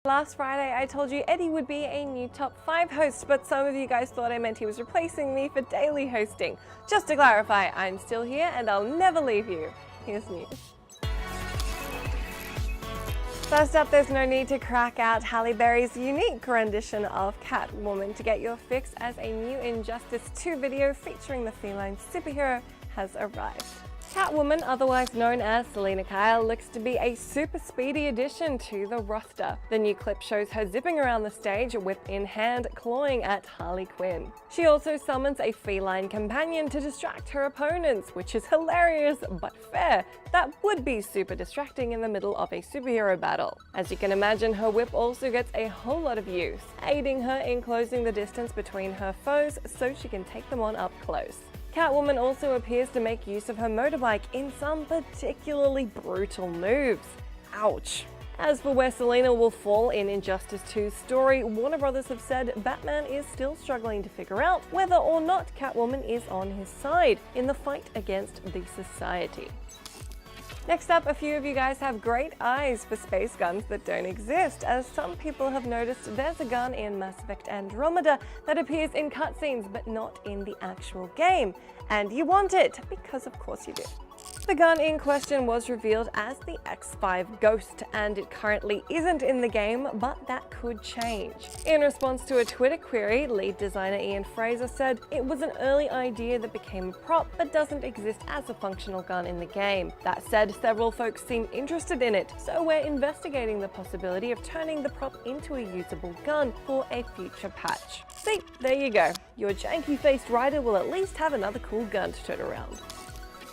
Last Friday, I told you Eddie would be a new top 5 host, but some of you guys thought I meant he was replacing me for daily hosting. Just to clarify, I'm still here and I'll never leave you. Here's news. First up, there's no need to crack out Halle Berry's unique rendition of Catwoman to get your fix, as a new Injustice 2 video featuring the feline superhero has arrived. Catwoman, otherwise known as Selena Kyle, looks to be a super speedy addition to the roster. The new clip shows her zipping around the stage, whip in hand, clawing at Harley Quinn. She also summons a feline companion to distract her opponents, which is hilarious but fair. That would be super distracting in the middle of a superhero battle. As you can imagine, her whip also gets a whole lot of use, aiding her in closing the distance between her foes so she can take them on up close. Catwoman also appears to make use of her motorbike in some particularly brutal moves. Ouch. As for where Selena will fall in Injustice 2's story, Warner Brothers have said Batman is still struggling to figure out whether or not Catwoman is on his side in the fight against the Society. Next up, a few of you guys have great eyes for space guns that don't exist, as some people have noticed there's a gun in Mass Effect Andromeda that appears in cutscenes but not in the actual game. And you want it, because of course you do. The gun in question was revealed as the X5 Ghost, and it currently isn't in the game, but that could change. In response to a Twitter query, lead designer Ian Fraser said it was an early idea that became a prop, but doesn't exist as a functional gun in the game. That said, several folks seem interested in it, so we're investigating the possibility of turning the prop into a usable gun for a future patch. See, there you go. Your janky-faced rider will at least have another cool gun to tote around.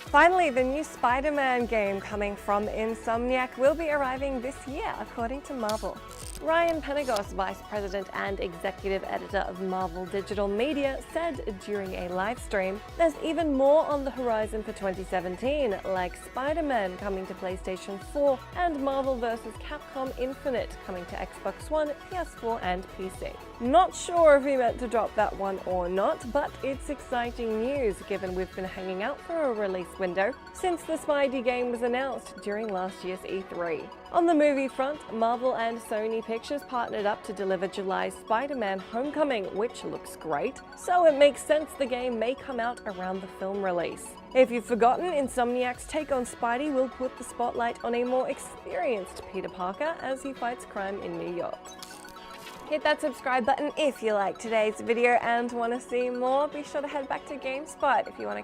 Finally, the new Spider-Man game coming from Insomniac will be arriving this year, according to Marvel. Ryan Penagos, vice president and executive editor of Marvel Digital Media, said during a live stream, "There's even more on the horizon for 2017, like Spider-Man coming to PlayStation 4 and Marvel vs. Capcom Infinite coming to Xbox One, PS4 and PC." Not sure if he meant to drop that one or not, but it's exciting news given we've been hanging out for a release window since the Spidey game was announced during last year's E3. On the movie front, Marvel and Sony Pictures partnered up to deliver July's Spider-Man Homecoming, which looks great, so it makes sense the game may come out around the film release. If you've forgotten, Insomniac's take on Spidey will put the spotlight on a more experienced Peter Parker as he fights crime in New York. Hit that subscribe button if you liked today's video and want to see more. Be sure to head back to GameSpot if you want to